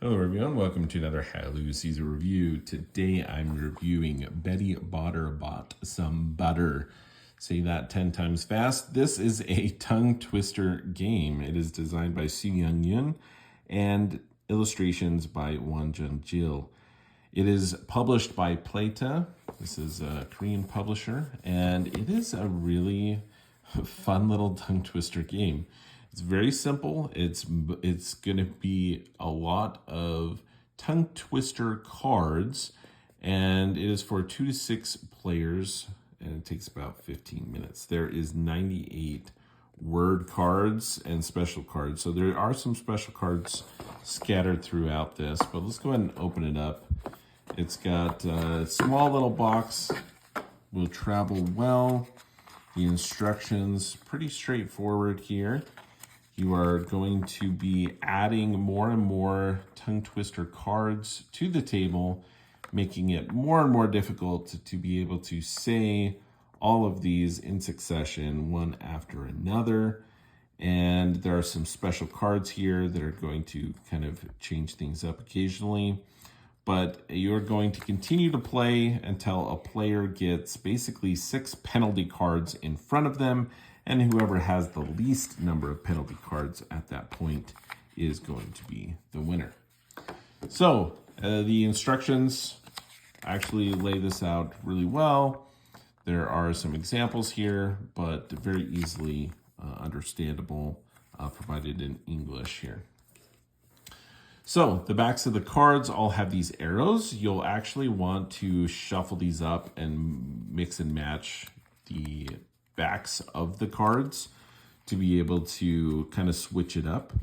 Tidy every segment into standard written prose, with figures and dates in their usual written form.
Hello everyone, welcome to another Hallelujah Caesar review. Today I'm reviewing Betty Botter Bought Some Butter. Say that 10 times fast. This is a tongue twister game. It is designed by Su Young Yun and illustrations by Won Jung Jil. It is published by Playte. This is a Korean publisher, and it is a really fun little tongue twister game. It's very simple. It's going to be a lot of tongue twister cards, and it is for 2 to 6 players, and it takes about 15 minutes. There is 98 word cards and special cards. So there are some special cards scattered throughout this, but let's go ahead and open it up. It's got a small little box, will travel well. The instructions, pretty straightforward here. You are going to be adding more and more tongue twister cards to the table, making it more and more difficult to be able to say all of these in succession, one after another. And there are some special cards here that are going to kind of change things up occasionally. But you're going to continue to play until a player gets basically 6 penalty cards in front of them, and whoever has the least number of penalty cards at that point is going to be the winner. So the instructions actually lay this out really well. There are some examples here, but very easily understandable, provided in English here. So the backs of the cards all have these arrows. You'll actually want to shuffle these up and mix and match the backs of the cards to be able to kind of switch it up,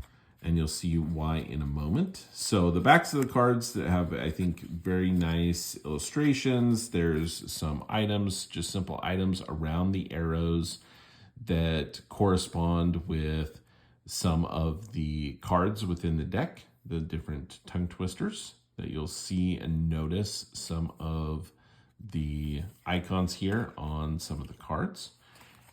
and you'll see why in a moment. So the backs of the cards that have, I think, very nice illustrations. There's some items, just simple items around the arrows that correspond with some of the cards within the deck, the different tongue twisters that you'll see and notice some of the icons here on some of the cards.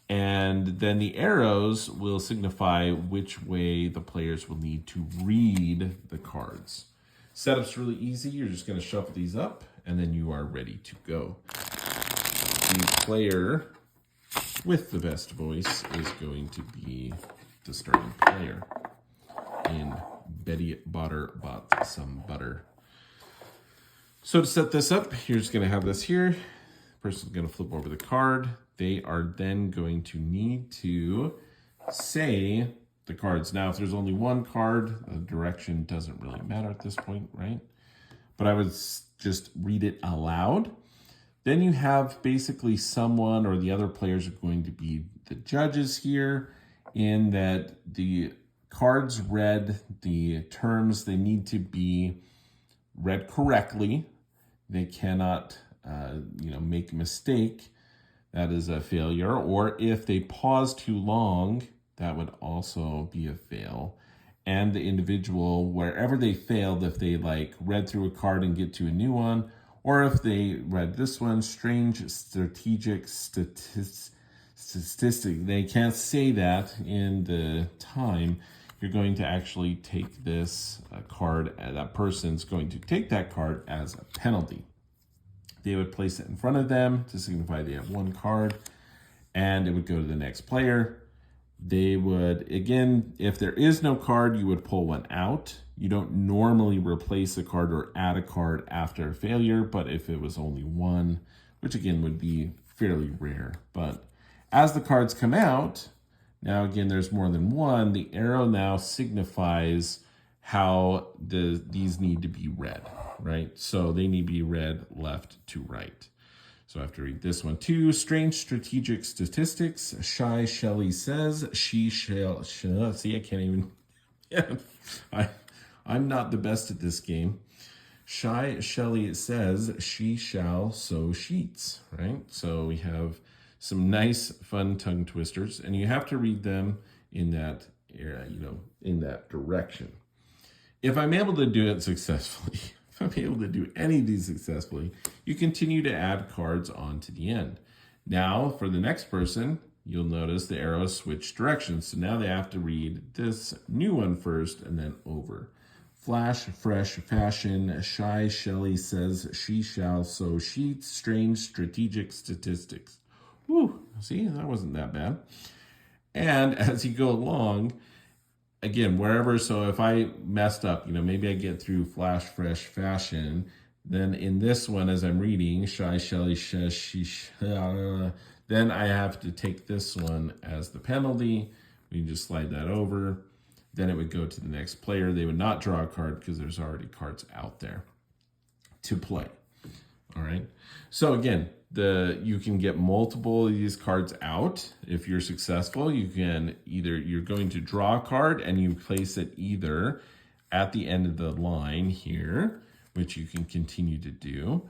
And then the arrows will signify which way the players will need to read the cards. Setup's really easy. You're just going to shuffle these up, and then you are ready to go. The player with the best voice is going to be the starting player in Betty Botter Bought Some Butter. So to set this up, you're just going to have this here. The person's going to flip over the card. They are then going to need to say the cards. Now, if there's only one card, the direction doesn't really matter at this point, right? But I would just read it aloud. Then you have basically someone, or the other players are going to be the judges here, in that the cards read, the terms, they need to be read correctly. They cannot, make a mistake. That is a failure. Or if they pause too long, that would also be a fail. And the individual, wherever they failed, if they read through a card and get to a new one, or if they read this one, strange strategic statistic, they can't say that in the time, you're going to actually take this card, and that person's going to take that card as a penalty. They would place it in front of them to signify they have one card, and it would go to the next player. They would, again, if there is no card, you would pull one out. You don't normally replace a card or add a card after a failure, but if it was only one, which again would be fairly rare. But as the cards come out, now again, there's more than one, the arrow now signifies how these need to be read, right? So they need to be read left to right. So I have to read this one too. Strange strategic statistics. Shy Shelley says she shall. See, I can't even. I'm not the best at this game. Shy Shelley says she shall sew sheets, right? So we have some nice, fun tongue twisters, and you have to read them in that in that direction. If I'm able to do it successfully, if I'm able to do any of these successfully, you continue to add cards on to the end. Now, for the next person, you'll notice the arrows switch directions. So now they have to read this new one first and then over. Flash, fresh, fashion, shy, Shelley says she shall, so she, strange, strategic statistics. Whew, see, that wasn't that bad. And as you go along, again, wherever, so if I messed up, maybe I get through flash, fresh, fashion, then in this one, as I'm reading, shy, Shelley, then I have to take this one as the penalty. We can just slide that over. Then it would go to the next player. They would not draw a card because there's already cards out there to play. All right. So again, you can get multiple of these cards out. If you're successful, you're going to draw a card and you place it either at the end of the line here, which you can continue to do,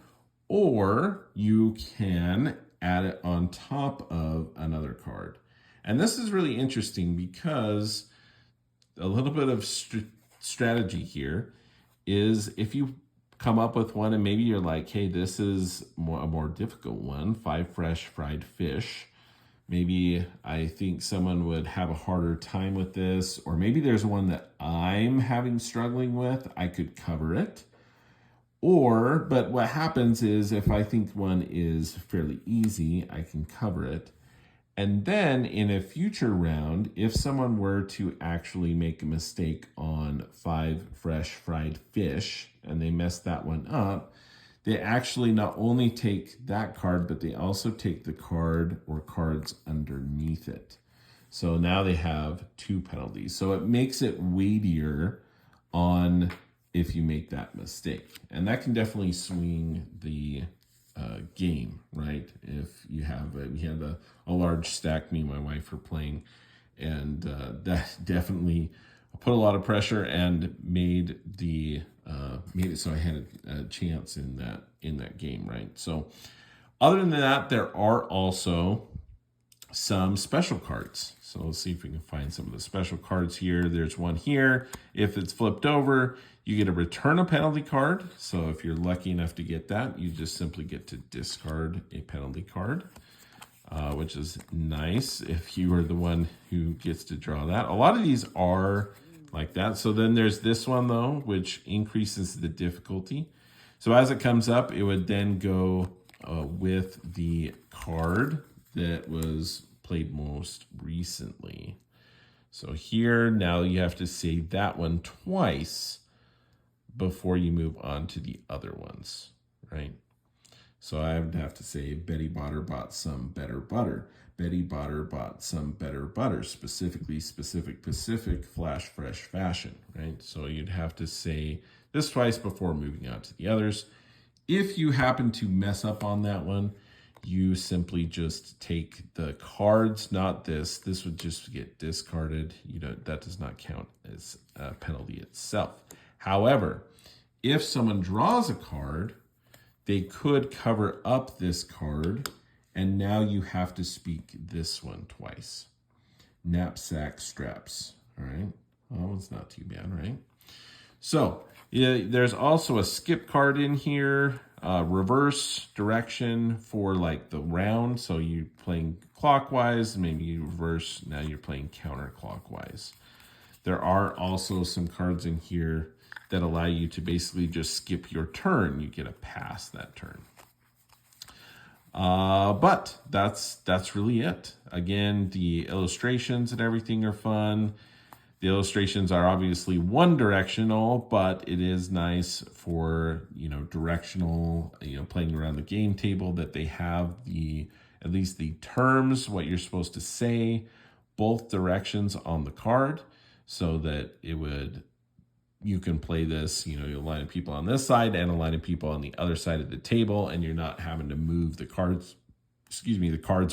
or you can add it on top of another card. And this is really interesting because a little bit of strategy here is if you come up with one and maybe you're like, hey, this is a more difficult one, 5 fresh fried fish. Maybe I think someone would have a harder time with this, or maybe there's one that I'm struggling with, I could cover it. But what happens is if I think one is fairly easy, I can cover it. And then in a future round, if someone were to actually make a mistake on 5 fresh fried fish and they mess that one up, they actually not only take that card, but they also take the card or cards underneath it. So now they have 2 penalties. So it makes it weightier on if you make that mistake. And that can definitely swing the game, right? If you have we had a large stack, me and my wife were playing, and that definitely put a lot of pressure and made it so I had a chance in that game, right? So other than that, there are also some special cards. So let's see if we can find some of the special cards here. There's one here. If it's flipped over, you get to return a penalty card. So if you're lucky enough to get that, you just simply get to discard a penalty card, which is nice if you are the one who gets to draw that. A lot of these are like that. So then there's this one, though, which increases the difficulty. So as it comes up, it would then go with the card that was played most recently. So here, now you have to say that one twice before you move on to the other ones, right? So I would have to say, Betty Botter bought some better butter. Betty Botter bought some better butter, specifically Pacific, flash, fresh, fashion, right? So you'd have to say this twice before moving on to the others. If you happen to mess up on that one, you simply just take the cards, not this. This would just get discarded. That does not count as a penalty itself. However, if someone draws a card, they could cover up this card, and now you have to speak this one twice. Knapsack straps. All right. Well, it's not too bad, right? So there's also a skip card in here. Reverse direction for like the round. So you're playing clockwise, maybe you reverse, now you're playing counterclockwise. There are also some cards in here that allow you to basically just skip your turn. You get a pass that turn. But that's really it. Again, the illustrations and everything are fun. The illustrations are obviously one directional, but it is nice for, directional, playing around the game table, that they have at least the terms, what you're supposed to say, both directions on the card, so that you can play this, a line of people on this side and a line of people on the other side of the table, and you're not having to move the cards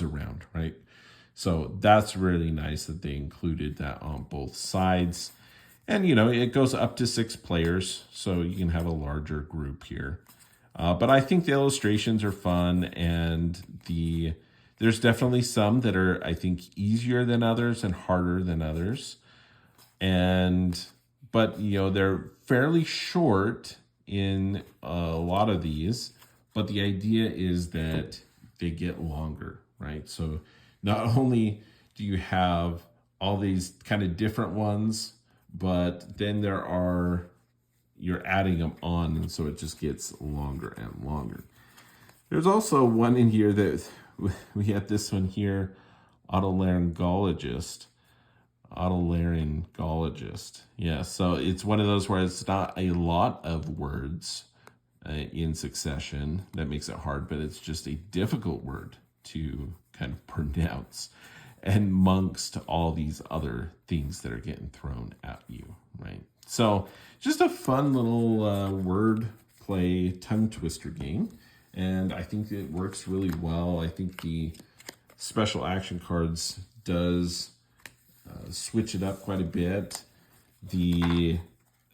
around, right? So that's really nice that they included that on both sides. And, it goes up to 6 players, so you can have a larger group here. But I think the illustrations are fun, and there's definitely some that are, I think, easier than others and harder than others. But they're fairly short in a lot of these, but the idea is that they get longer, right? So not only do you have all these kind of different ones, but then there are you're adding them on, and so it just gets longer and longer. There's also one in here that we had this one here, otolaryngologist. Otolaryngologist. Yeah, so it's one of those where it's not a lot of words in succession that makes it hard, but it's just a difficult word to kind of pronounce, and amongst all these other things that are getting thrown at you, right? So just a fun little word play tongue twister game, and I think it works really well. I think the special action cards does switch it up quite a bit.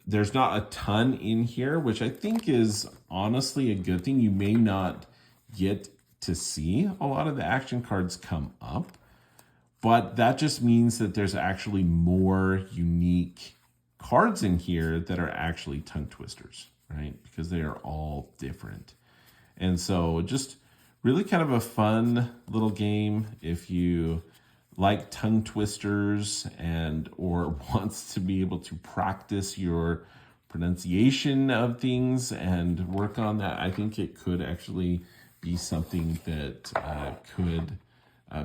There's not a ton in here, which I think is honestly a good thing. You may not get to see a lot of the action cards come up, but that just means that there's actually more unique cards in here that are actually tongue twisters, right? Because they are all different. And so just really kind of a fun little game if you like tongue twisters and or wants to be able to practice your pronunciation of things and work on that. I think it could actually be something that could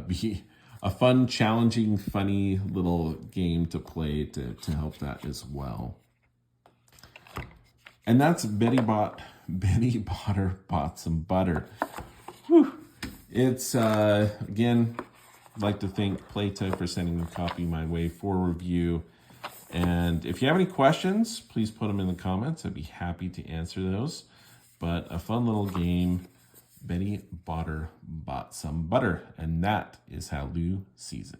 be a fun, challenging, funny little game to play to help that as well. And that's Betty Botter Bought Some Butter. Whew. It's, again, I'd like to thank Playte for sending a copy my way for review. And if you have any questions, please put them in the comments. I'd be happy to answer those. But a fun little game. Betty Botter Bought Some Butter. And that is how Lou sees it.